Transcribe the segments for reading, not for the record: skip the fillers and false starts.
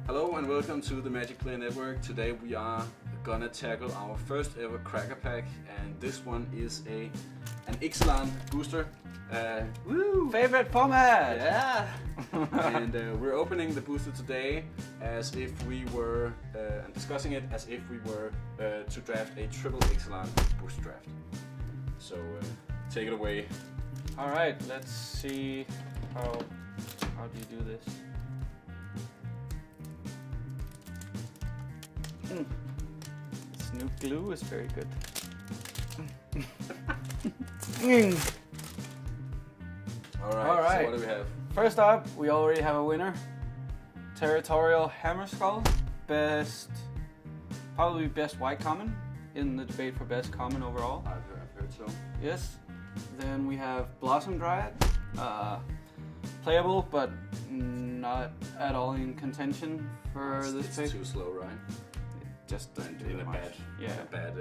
Hello and welcome to the Magic Player Network. Today we are gonna tackle our first ever Crack-a-pack, and this one is an IXALAN booster. Woo! Favorite format! Yeah! And we're opening the booster today as if we were, and discussing it as if we were to draft a triple IXALAN booster draft. So take it away. Alright, let's see how do you do this. This new glue is very good. Alright, so what do we have? First up, we already have a winner. Territorial Hammer Skull. Probably best white common in the debate for best common overall. I've heard so. Yes. Then we have Blossom Dryad. Playable, but not at all in contention for this pick. It's too slow, right? Just don't do In a much. bad.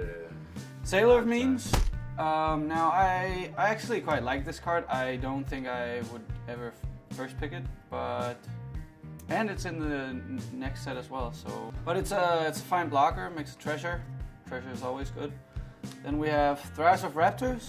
Sailor of Means. Now I actually quite like this card. I don't think I would ever first pick it, and it's in the next set as well. So, but it's a fine blocker. Makes a treasure. Treasure is always good. Then we have Thrash of Raptors.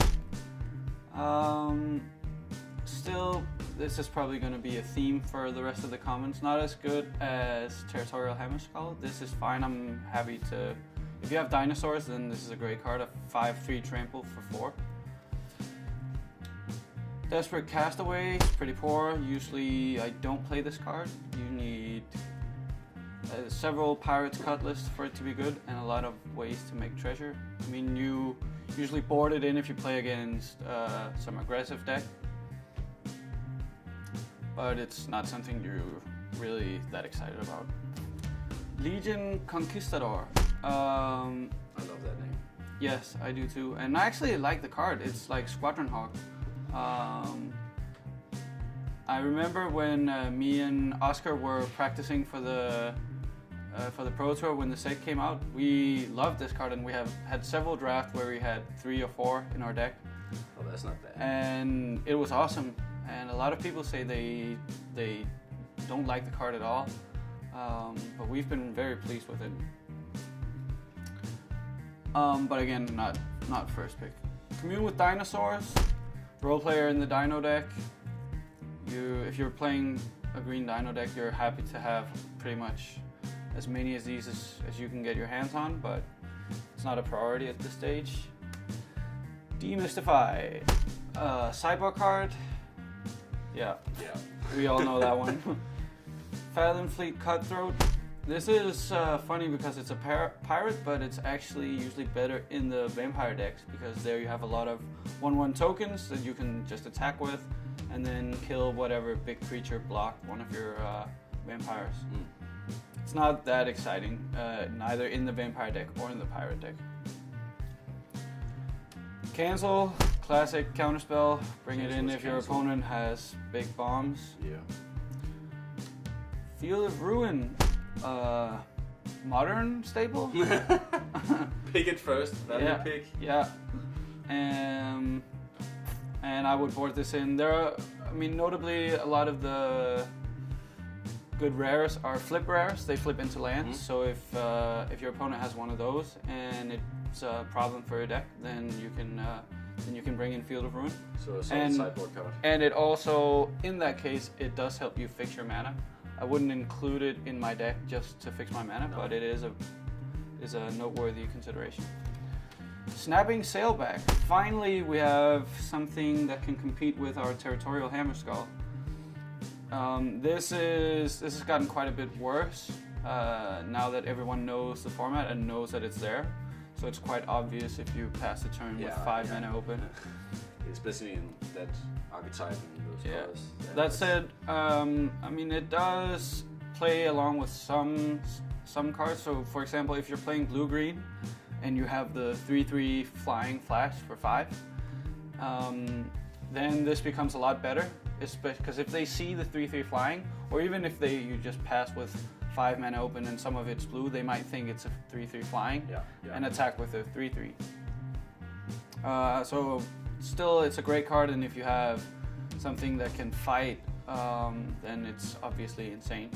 Still, this is probably going to be a theme for the rest of the commons. Not as good as Territorial Hammer Skull. This is fine. I'm happy to. If you have dinosaurs, then this is a great card. A 5/3 trample for 4. Desperate Castaway is pretty poor. Usually, I don't play this card. You need several Pirates cut lists for it to be good, and a lot of ways to make treasure. I mean, you usually board it in if you play against some aggressive deck, but it's not something you're really that excited about. Legion Conquistador. I love that name. Yes, I do too, and I actually like the card. It's like Squadron Hawk. I remember when me and Oscar were practicing for the Pro Tour when the set came out. We loved this card, and we have had several drafts where we had 3 or 4 in our deck. Oh, that's not bad. And it was awesome. And a lot of people say they don't like the card at all, but we've been very pleased with it. But again, not first pick. Commune with Dinosaurs. Role player in the Dino deck. If you're playing a green Dino deck, you're happy to have pretty much as many of these as you can get your hands on, but it's not a priority at this stage. Demystify. Cyborg card. Yeah, we all know that one. Fathom Fleet Cutthroat. This is funny because it's a pirate, but it's actually usually better in the vampire decks because there you have a lot of 1/1 tokens that you can just attack with and then kill whatever big creature blocked one of your vampires. It's not that exciting, neither in the vampire deck or in the pirate deck. Cancel, classic counterspell. Bring it in if your opponent has big bombs. Yeah. Field of Ruin. Modern staple. Pick it first. Value pick. Yeah. And I would board this in. There are, I mean, notably a lot of the good rares are flip rares. They flip into lands. So if your opponent has one of those and it's a problem for your deck, then you can bring in Field of Ruin. So a solid sideboard card. And it also, in that case, it does help you fix your mana. I wouldn't include it in my deck just to fix my mana, but it is a noteworthy consideration. Snapping Sailback. Finally, we have something that can compete with our Territorial Hammer Skull. This has gotten quite a bit worse now that everyone knows the format and knows that it's there. So it's quite obvious if you pass the turn with 5 mana open. Especially in that archetype and those colors. Yeah, that said, I mean, it does play along with some cards. So, for example, if you're playing blue-green and you have the 3/3 flying flash for 5, then this becomes a lot better. Because if they see the 3/3 flying, or even if you just pass with 5 mana open and some of it's blue, they might think it's a 3/3 flying and attack with a 3/3. So still, it's a great card, and if you have something that can fight, then it's obviously insane.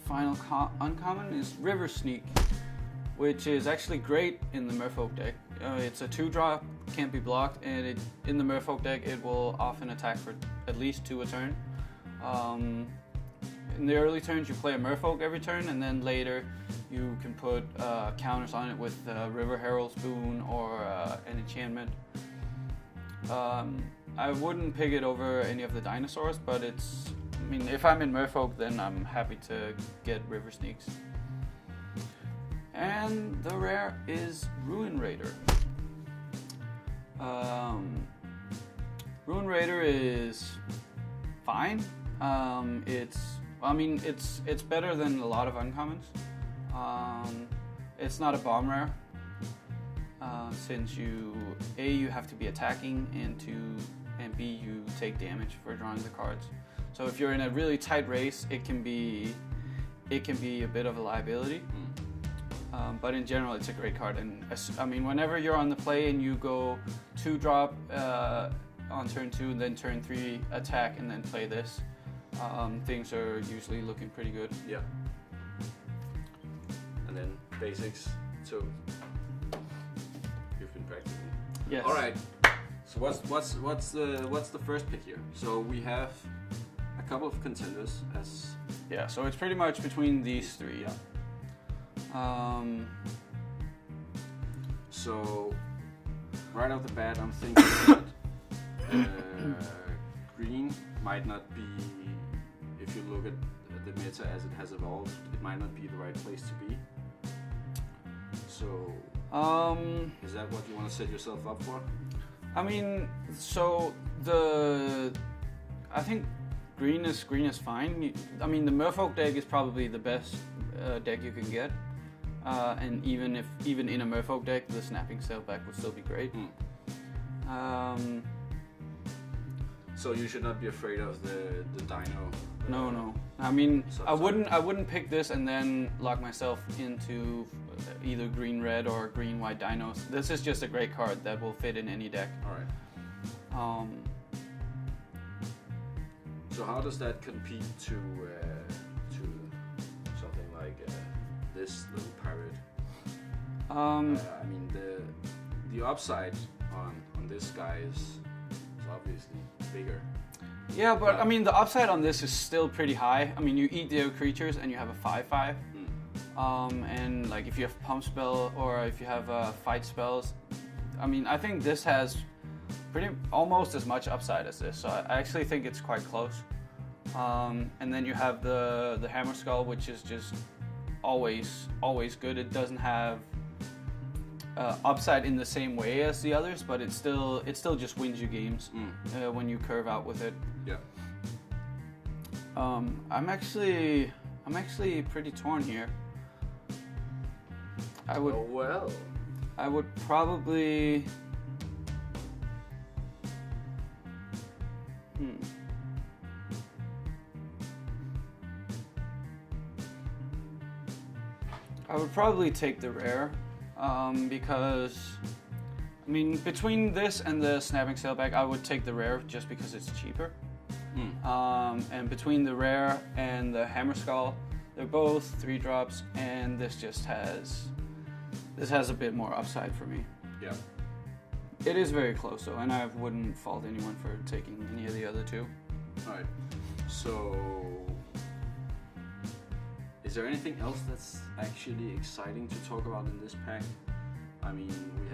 Final uncommon is River Sneak, which is actually great in the Merfolk deck. It's a 2-drop, can't be blocked, and in the Merfolk deck it will often attack for at least 2 a turn. In the early turns you play a Merfolk every turn, and then later you can put counters on it with River Herald's Boon or an enchantment. I wouldn't pick it over any of the dinosaurs, but I mean, if I'm in Merfolk, then I'm happy to get River Sneaks. And the rare is Ruin Raider. Ruin Raider is fine. It's better than a lot of uncommons. It's not a bomb rare, since you have to be attacking, and B, you take damage for drawing the cards. So if you're in a really tight race, it can be a bit of a liability. But in general, it's a great card. And I mean, whenever you're on the play and you go 2-drop on turn 2, and then turn 3 attack, and then play this, things are usually looking pretty good. Yeah. And then basics. So you've been practicing. Yes. All right. So what's the first pick here? So we have a couple of contenders as. Yeah. So it's pretty much between these 3. Yeah. So right off the bat, I'm thinking that green might not be, if you look at the meta as it has evolved, it might not be the right place to be. So is that what you want to set yourself up for? I mean, so I think green is fine. I mean, the Merfolk deck is probably the best deck you can get. And even in a Merfolk deck, the Snapping Sailback would still be great. So you should not be afraid of the dino. No. I mean, I wouldn't pick this and then lock myself into either green-red or green-white dinos. This is just a great card that will fit in any deck. All right. So how does that compete to something like this little pirate? I mean, the upside on this guy is obviously bigger. Yeah, but I mean, the upside on this is still pretty high. I mean, you eat their creatures and you have a 5/5. And like if you have pump spell or if you have fight spells, I mean, I think this has almost as much upside as this. So I actually think it's quite close. And then you have the Hammer Skull, which is just always good. It doesn't have upside in the same way as the others, but it still just wins you games when you curve out with it. Yeah. I'm actually pretty torn here. I would probably. I would probably take the rare, because, I mean, between this and the Snapping Sailback, I would take the rare just because it's cheaper. And between the rare and the Hammer Skull, they're both 3-drops, and this has a bit more upside for me. Yeah. It is very close though, and I wouldn't fault anyone for taking any of the other 2. All right. So, is there anything else that's actually exciting to talk about in this pack? I mean, we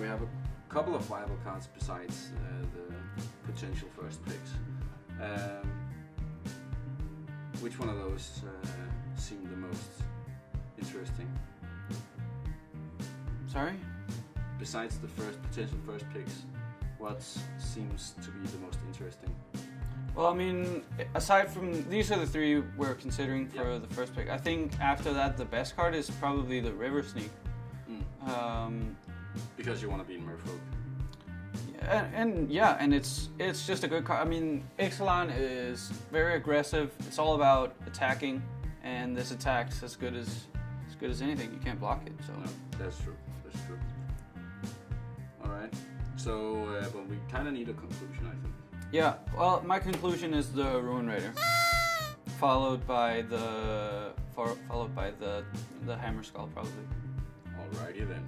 have a couple of viable cards besides the potential first picks. Which one of those seemed the most interesting? Sorry? Besides the potential first picks, what seems to be the most interesting? Well, I mean, aside from these are the 3 we're considering for the first pick. I think after that, the best card is probably the River Sneak. Because you want to be in Merfolk. And it's just a good card. I mean, IXALAN is very aggressive. It's all about attacking, and this attack's as good as anything. You can't block it. So no, that's true. All right. So, but we kind of need a conclusion, I think. Yeah, well, my conclusion is the Ruin Raider, followed by the Hammer Skull, probably. Alrighty then.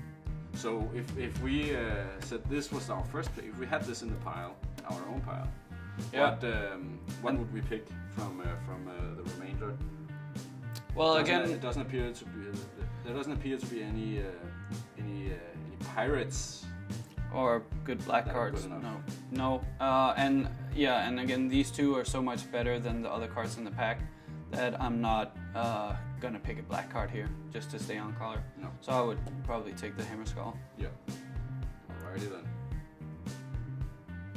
So if we said this was our first pick, if we had this in the pile, our own pile, yeah. what would we pick from the remainder? Well, again, it doesn't appear to be there doesn't appear to be any pirates or good black cards. No. And again, these two are so much better than the other cards in the pack that I'm not gonna pick a black card here just to stay on color. No. So I would probably take the Hammer Skull. Yeah. Alrighty then.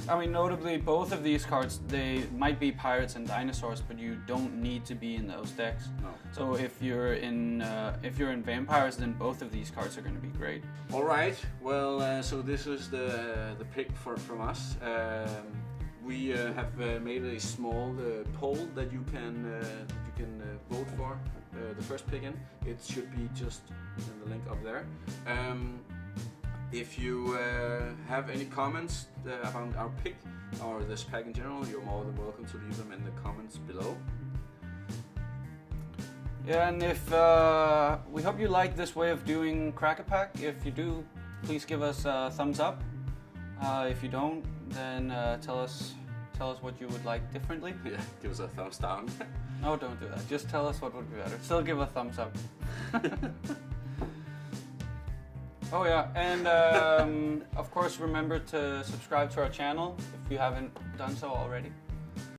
I mean, notably, both of these cards, they might be pirates and dinosaurs, but you don't need to be in those decks. No. So if you're in vampires, then both of these cards are going to be great. All right. Well, so this is the pick from us. We have made a small poll that you can vote for the first pick in. It should be just in the link up there. If you have any comments about our pick or this pack in general, you're more than welcome to leave them in the comments below. Yeah, and if we hope you like this way of doing Crack-a-pack. If you do, please give us a thumbs up. If you don't, then tell us what you would like differently. Yeah, give us a thumbs down. No, don't do that. Just tell us what would be better. Still give a thumbs up. Oh yeah, and of course remember to subscribe to our channel if you haven't done so already.